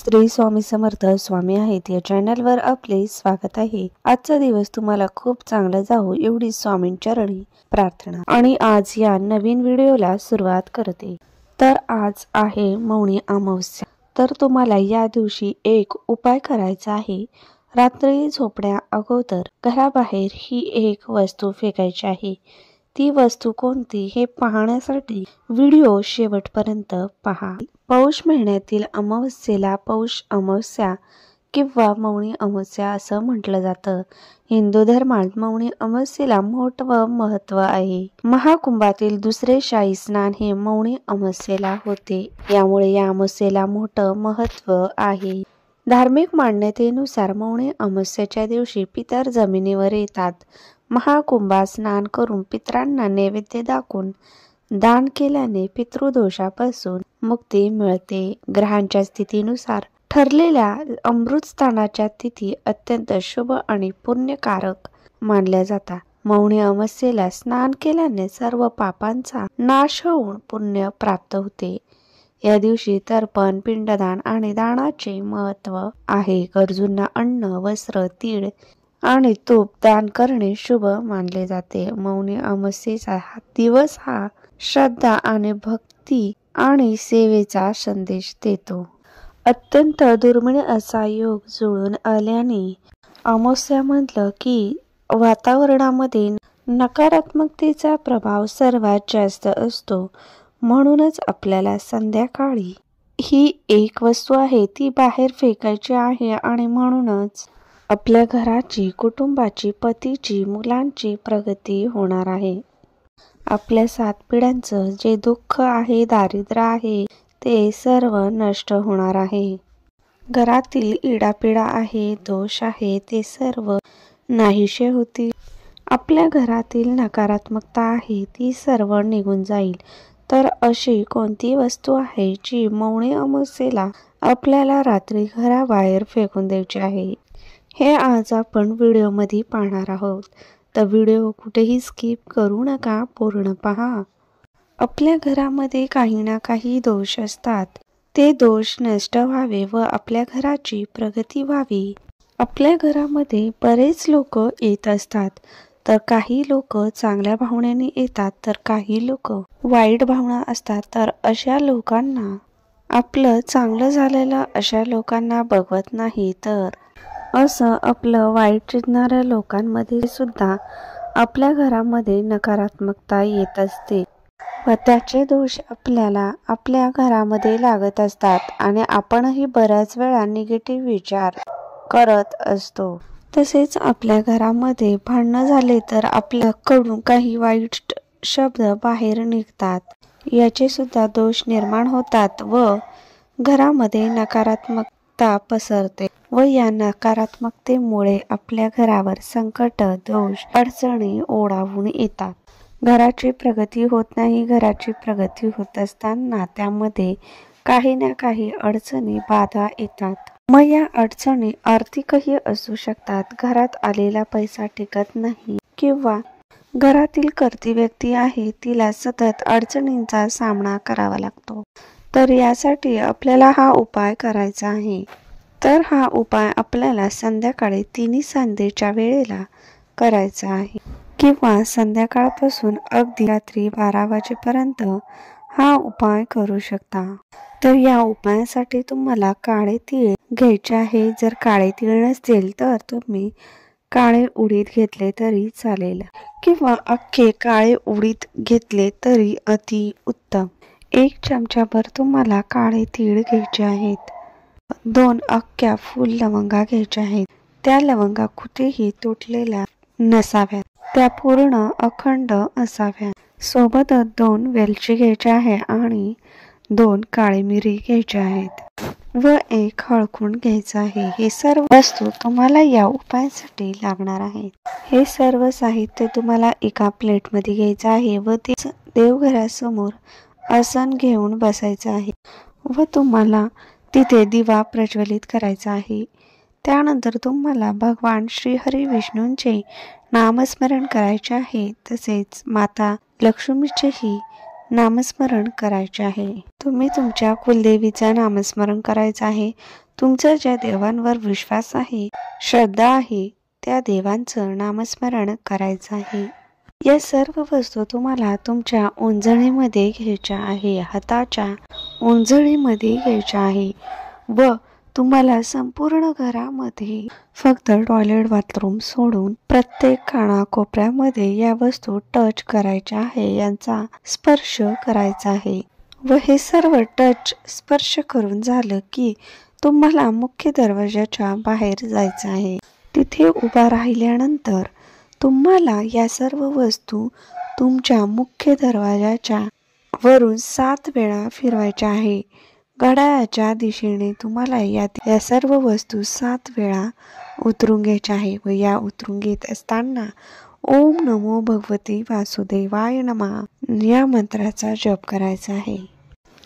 श्री स्वामी समर्थ स्वामी आहेत या चॅनलवर आपले स्वागत आहे। आजचा दिवस तुम्हाला खूप चांगला जावो एवढी स्वामींचरणी प्रार्थना। आणि आज या नवीन व्हिडिओला सुरुवात करते। तर आज आहे मौनी अमावस्या। तर तुम्हाला या दिवशी एक उपाय करायचा आहे। रात्री झोपण्या अगोदर घराबाहेर ही एक वस्तू फेकायची आहे। ती वस्तू कोणती हे पाहण्यासाठी व्हिडिओ शेवटपर्यंत पहा। पौष महिन्यातील अमावस्येला पौष अमावस्या किंवा मौनी अमावस्या असं म्हटलं जातं। हिंदू धर्मात मौनी अमावस्येला मोठं महत्त्व आहे। महाकुंभातील दुसरे शाही स्नान हे मौनी अमावस्येला होते, यामुळे या अमावस्येला मोठं महत्त्व आहे। धार्मिक मान्यतेनुसार मौनी अमावस्येच्या दिवशी पितर जमिनीवर येतात। महाकुंभात स्नान करून पितरांना नैवेद्य दाखवून दान केल्याने पितृदोषापासून मुक्ती मिळते। ग्रहांच्या स्थितीनुसार ठरलेल्या अमृत स्नानाच्या तिथी अत्यंत शुभ आणि पुण्यकारक मानल्या जातात। मौनी अमावस्येला स्नान केल्याने सर्व पापांचा नाश होऊन पुण्य प्राप्त होते। या दिवशी तर्पण, पिंडदान आणि दानाचे महत्त्व आहे। गरजूंना अन्न, वस्त्र, तीळ आणि तूप दान करणे शुभ मानले जाते। मौनी अमावस्येचा दिवस हा श्रद्धा आणि भक्ती आणि सेवेचा संदेश देतो। अत्यंत दुर्मिळ असा योग जुळून आल्याने अमावस्या म्हटलं की वातावरणामध्ये नकारात्मकतेचा प्रभाव सर्वात जास्त असतो। म्हणूनच आपल्याला संध्याकाळी ही एक वस्तू आहे ती बाहेर फेकायची आहे आणि म्हणूनच आपल्या घराची, कुटुंबाची, पतीची, मुलांची प्रगती होणार आहे। आपल्या 7 पिढ्यांचं जे दुःख आहे, दारिद्र्य आहे ते सर्व नष्ट होणार आहे। घरातील इडापिडा आहे, दोष आहे ते सर्व नाहीसे होतील। आपल्या घरातील नकारात्मकता आहे ती सर्व निघून जाईल। तर अशी कोणती वस्तू आहे जी मौनी अमावस्येला आपल्याला रात्री घराबाहेर फेकून द्यायची आहे, हे आज आपण व्हिडिओमध्ये पाहणार आहोत। तर व्हिडिओ कुठेही स्किप करू नका, पूर्ण पहा। आपल्या घरामध्ये काही ना काही दोष असतात, ते दोष नष्ट व्हावे व आपल्या घराची प्रगती व्हावी। आपल्या घरामध्ये बरेच लोक येत असतात, तर काही लोक चांगल्या भावनेने येतात, तर काही लोक वाईट भावना असतात। तर अशा लोकांना आपलं चांगलं झालेलं अशा लोकांना बघवत नाही, तर असं आपलं वाईट चिंतणाऱ्या लोकांमध्ये सुद्धा आपल्या घरामध्ये नकारात्मकता येत असते व त्याचे दोष आपल्याला आपल्या घरामध्ये लागत असतात आणि आपणही बऱ्याच वेळा निगेटिव्ह विचार करत असतो। तसेच आपल्या घरामध्ये भांडणं झाले तर आपल्याकडून काही वाईट शब्द बाहेर निघतात, याचे सुद्धा दोष निर्माण होतात व घरामध्ये नकारात्मकता पसरते व या नकारात्मकतेमुळे आपल्या घरावर संकट, दोष, अडचणी ओढावून येतात। घराची प्रगती होत नाही। घराची प्रगती होत असताना त्यामध्ये काही ना काही अडचणी, बाधा येतात। मग या अडचणी आर्थिकही असू शकतात। घरात आलेला पैसा टिकत नाही किंवा घरातील कर्ती व्यक्ती आहे तिला सतत अडचणींचा सामना करावा लागतो। तर यासाठी आपल्याला हा उपाय करायचा आहे। तर हा उपाय आपल्याला संध्याकाळी 3 संध्येच्या वेळेला करायचा आहे किंवा संध्याकाळपासून अगदी रात्री 12 वाजेपर्यंत हा उपाय करू शकता। तर या उपायासाठी तुम्हाला काळे तीळ घ्यायचे आहे। जर काळे तीळ नसतील तर तुम्ही काळे उडीद घेतले तरी चालेल किंवा अख्खे काळे उडीद घेतले तरी अति उत्तम। 1 चमचाभर तुम्हाला काळे तीळ घ्यायचे आहेत। 2 अख्ख्या फुल लवंगा घ्यायच्या आहेत। त्या लवंगा कुठेही तुटलेल्या नसाव्यात, त्या पूर्ण अखंड असाव्या। सोबतच 2 वेलची घ्यायच्या आहे आणि 2 काळी मिरी घ्यायच्या आहेत व 1 हळकुंड घ्यायचा आहे। हे सर्व वस्तू तुम्हाला या उपायासाठी लागणार आहेत। हे सर्व साहित्य तुम्हाला एका प्लेटमध्ये घ्यायचं आहे व ते देवघरासमोर आसन घेऊन बसायचं आहे व तुम्हाला तिथे दिवा प्रज्वलित करायचा आहे। त्यानंतर तुम्हाला भगवान श्री हरी विष्णूंचे नामस्मरण करायचे आहे, तसेच माता लक्ष्मीचेही नामस्मरण करायचे आहे। तुम्ही तुमच्या कुलदेवीचं नामस्मरण करायचं आहे। तुमचा ज्या देवांवर विश्वास आहे, श्रद्धा आहे, त्या देवांचं नामस्मरण करायचं आहे. या सर्व वस्तू तुम्हाला तुमच्या ओंजळीमध्ये घ्यायच्या आहे, हाताच्या ओंजळीमध्ये घ्यायच्या आहे व तुम्हाला संपूर्ण घरामध्ये फक्त टॉयलेट बाथरूम सोडून प्रत्येक कानाकोपऱ्यामध्ये या वस्तू टच करायच्या आहे, यांचा स्पर्श करायचा आहे. व हे सर्व टच स्पर्श करून झालं की तुम्हाला मुख्य दरवाजाच्या बाहेर जायचं आहे. तिथे उभा राहिल्यानंतर तुम्हाला या सर्व वस्तू तुमच्या मुख्य दरवाजाच्या वरून 7 वेळा फिरवायच्या आहे. घड्याळाच्या दिशेने तुम्हाला या सर्व वस्तू 7 वेळा उतरून घ्यायच्या आहे व या उतरून घेत असताना ओम नमो भगवती वासुदेवाय नमः या मंत्राचा जप करायचा आहे.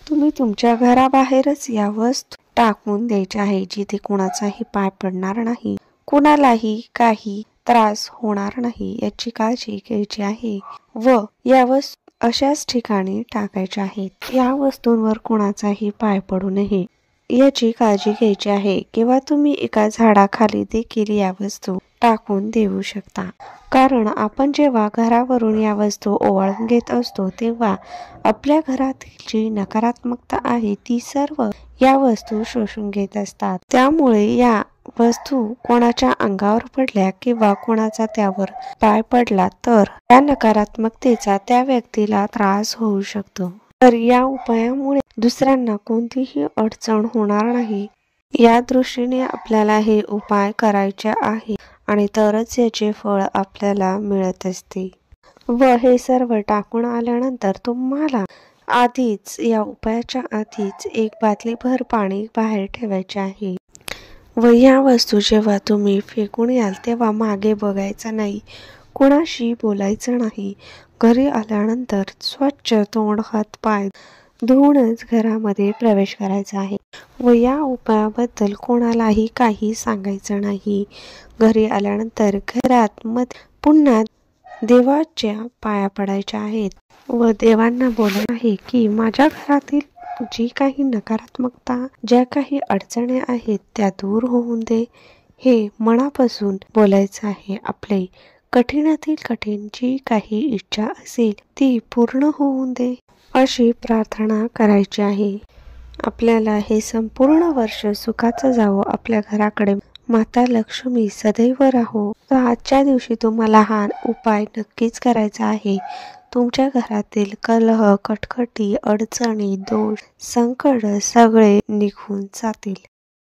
तुम्ही तुमच्या घराबाहेरच या वस्तू टाकून द्यायच्या आहे, जिथे कोणाचाही पाय पडणार नाही, कोणालाही काही त्रास होणार नाही याची काळजी घ्यायची आहे व या वस्तू अशाच ठिकाणी टाकायच्या आहेत. या वस्तूंवर कोणाचाही पाय पडू नये याची काळजी घ्यायची आहे. किंवा तुम्ही एका झाडाखाली देखील या वस्तू टाकून देऊ शकता. कारण आपण जेव्हा घरावरून या वस्तू ओवाळून घेत असतो तेव्हा आपल्या घरातील जी नकारात्मकता आहे ती सर्व या वस्तू शोषून घेत असतात. त्यामुळे या वस्तू कोणाच्या अंगावर पडल्या किंवा कोणाचा त्यावर पाय पडला तर त्या नकारात्मकतेचा त्या व्यक्तीला त्रास होऊ शकतो. तर या उपायामुळे दुसऱ्यांना कोणतीही अडचण होणार नाही. या दृष्टीने आपल्याला हे उपाय करायचे आहे आणि तरच याचे फळ आपल्याला मिळत असते. व हे सर्व टाकून आल्यानंतर तुम्हाला आधीच या उपायाच्या आधीच एक बादलीभर पाणी बाहेर ठेवायचे आहे. व या वस्तू जेव्हा तुम्ही फेकून याल तेव्हा मागे बघायचं नाही, कोणाशी बोलायचं नाही. घरी आल्यानंतर स्वच्छ तोंड हात पाय धुवूनच घरामध्ये प्रवेश करायचा आहे व या उपायाबद्दल कोणालाही काही सांगायचं नाही. घरी आल्यानंतर घरात पुन्हा देवाच्या पाया पडायच्या आहेत व देवांना बोलणं आहे की माझ्या घरातील जी काही नकारात्मकता, ज्या काही अडचणी आहेत त्या दूर होऊन दे. हे मनापासून बोलायचं आहे. आपले कठीणातील कठीण जी काही इच्छा असेल ती पूर्ण होऊन दे अशी प्रार्थना करायची आहे. आपल्याला हे संपूर्ण वर्ष सुखाचं जावं, आपल्या घराकडे माता लक्ष्मी सदैव राहो. तर आजच्या दिवशी तुम्हाला हा उपाय नक्कीच करायचा आहे. तुमच्या घरातील कलह, कटकटी, अडचणी, दोष, संकट सगळे निघून जातील.